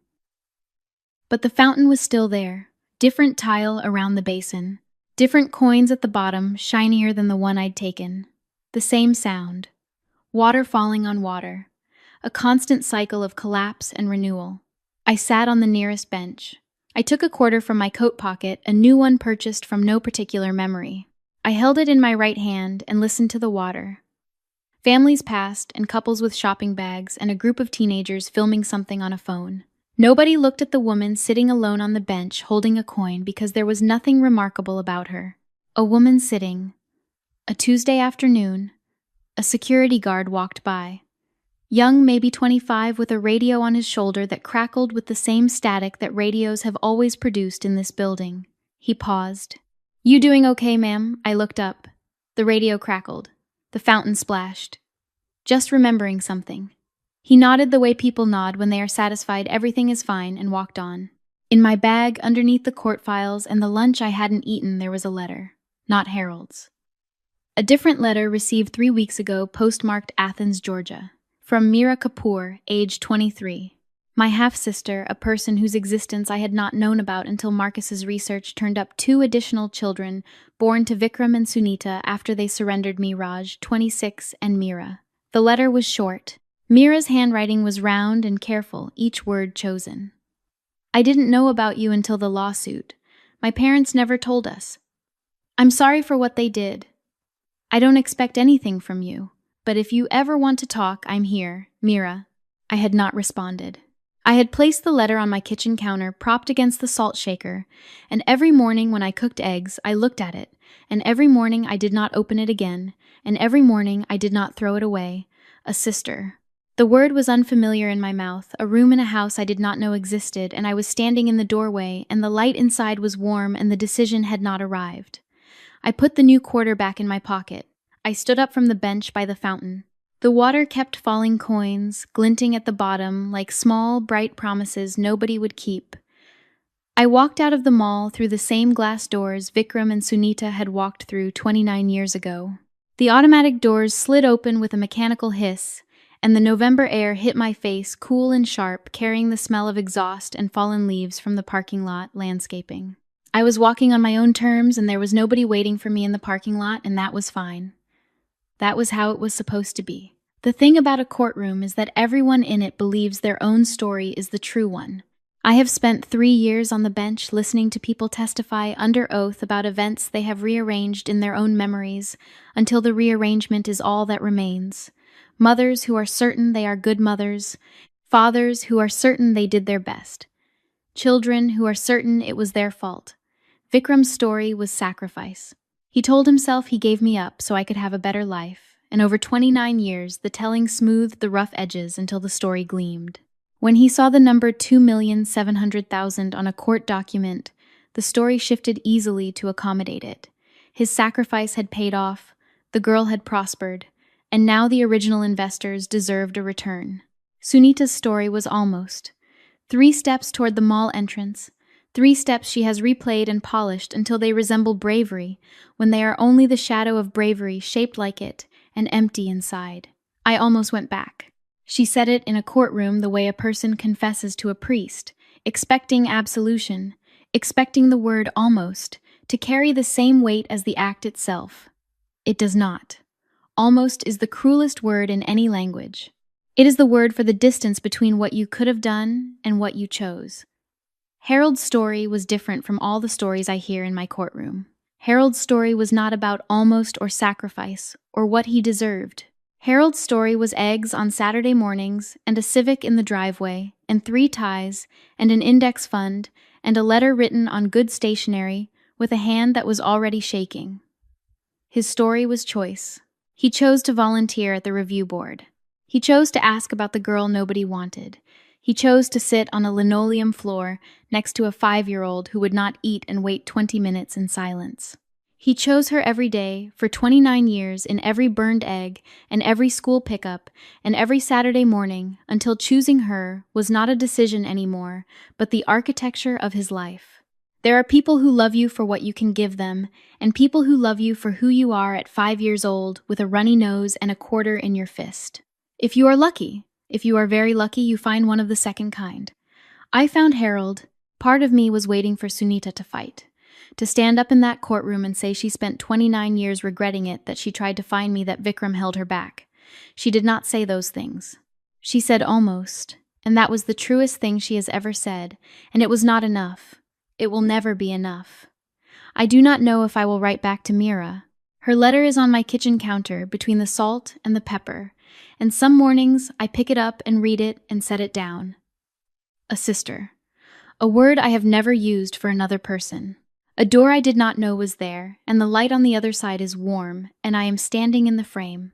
But the fountain was still there, different tile around the basin, different coins at the bottom, shinier than the one I'd taken. The same sound. Water falling on water. A constant cycle of collapse and renewal. I sat on the nearest bench. I took a quarter from my coat pocket, a new one purchased from no particular memory. I held it in my right hand and listened to the water. Families passed, and couples with shopping bags, and a group of teenagers filming something on a phone. Nobody looked at the woman sitting alone on the bench holding a coin because there was nothing remarkable about her. A woman sitting. A Tuesday afternoon. A security guard walked by. Young, maybe 25, with a radio on his shoulder that crackled with the same static that radios have always produced in this building. He paused. You doing okay, ma'am? I looked up. The radio crackled. The fountain splashed. Just remembering something. He nodded the way people nod when they are satisfied everything is fine and walked on. In my bag, underneath the court files and the lunch I hadn't eaten, there was a letter. Not Harold's. A different letter received 3 weeks ago, postmarked Athens, Georgia. From Meera Kapoor, age 23. My half-sister, a person whose existence I had not known about until Marcus's research turned up 2 additional children born to Vikram and Sunita after they surrendered me, Raj, 26, and Meera. The letter was short. Meera's handwriting was round and careful, each word chosen. I didn't know about you until the lawsuit. My parents never told us. I'm sorry for what they did. I don't expect anything from you. But if you ever want to talk, I'm here, Meera. I had not responded. I had placed the letter on my kitchen counter, propped against the salt shaker, and every morning when I cooked eggs, I looked at it, and every morning I did not open it again, and every morning I did not throw it away. A sister. The word was unfamiliar in my mouth, a room in a house I did not know existed, and I was standing in the doorway, and the light inside was warm, and the decision had not arrived. I put the new quarter back in my pocket. I stood up from the bench by the fountain. The water kept falling coins, glinting at the bottom like small, bright promises nobody would keep. I walked out of the mall through the same glass doors Vikram and Sunita had walked through 29 years ago. The automatic doors slid open with a mechanical hiss, and the November air hit my face, cool and sharp, carrying the smell of exhaust and fallen leaves from the parking lot landscaping. I was walking on my own terms, and there was nobody waiting for me in the parking lot, and that was fine. That was how it was supposed to be. The thing about a courtroom is that everyone in it believes their own story is the true one. I have spent 3 years on the bench listening to people testify under oath about events they have rearranged in their own memories until the rearrangement is all that remains. Mothers who are certain they are good mothers, fathers who are certain they did their best, children who are certain it was their fault. Vikram's story was sacrifice. He told himself he gave me up so I could have a better life, and over 29 years the telling smoothed the rough edges until the story gleamed. When he saw the number 2,700,000 on a court document, the story shifted easily to accommodate it. His sacrifice had paid off, the girl had prospered, and now the original investors deserved a return. Sunita's story was almost 3 steps toward the mall entrance, 3 steps she has replayed and polished until they resemble bravery, when they are only the shadow of bravery shaped like it and empty inside. I almost went back. She said it in a courtroom the way a person confesses to a priest, expecting absolution, expecting the word almost to carry the same weight as the act itself. It does not. Almost is the cruelest word in any language. It is the word for the distance between what you could have done and what you chose. Harold's story was different from all the stories I hear in my courtroom. Harold's story was not about almost or sacrifice or what he deserved. Harold's story was eggs on Saturday mornings and a Civic in the driveway and 3 ties and an index fund and a letter written on good stationery with a hand that was already shaking. His story was choice. He chose to volunteer at the review board. He chose to ask about the girl nobody wanted. He chose to sit on a linoleum floor next to a 5-year-old who would not eat and wait 20 minutes in silence. He chose her every day for 29 years in every burned egg and every school pickup and every Saturday morning until choosing her was not a decision anymore, but the architecture of his life. There are people who love you for what you can give them, and people who love you for who you are at 5 years old with a runny nose and a quarter in your fist. If you are lucky, if you are very lucky, you find one of the second kind. I found Harold. Part of me was waiting for Sunita to fight. To stand up in that courtroom and say she spent 29 years regretting it, that she tried to find me, that Vikram held her back. She did not say those things. She said almost, and that was the truest thing she has ever said, and it was not enough. It will never be enough. I do not know if I will write back to Mira. Her letter is on my kitchen counter between the salt and the pepper, and some mornings I pick it up and read it and set it down. A sister. A word I have never used for another person. A door I did not know was there, and the light on the other side is warm, and I am standing in the frame.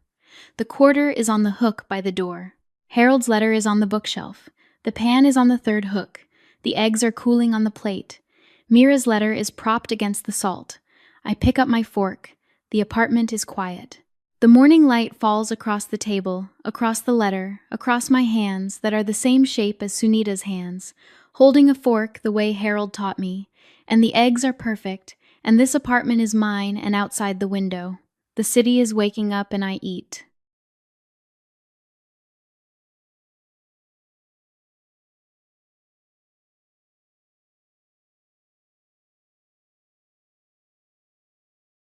The quarter is on the hook by the door. Harold's letter is on the bookshelf. The pan is on the 3rd hook. The eggs are cooling on the plate. Mira's letter is propped against the salt. I pick up my fork. The apartment is quiet. The morning light falls across the table, across the letter, across my hands that are the same shape as Sunita's hands, holding a fork the way Harold taught me, and the eggs are perfect, and this apartment is mine and outside the window. The city is waking up and I eat.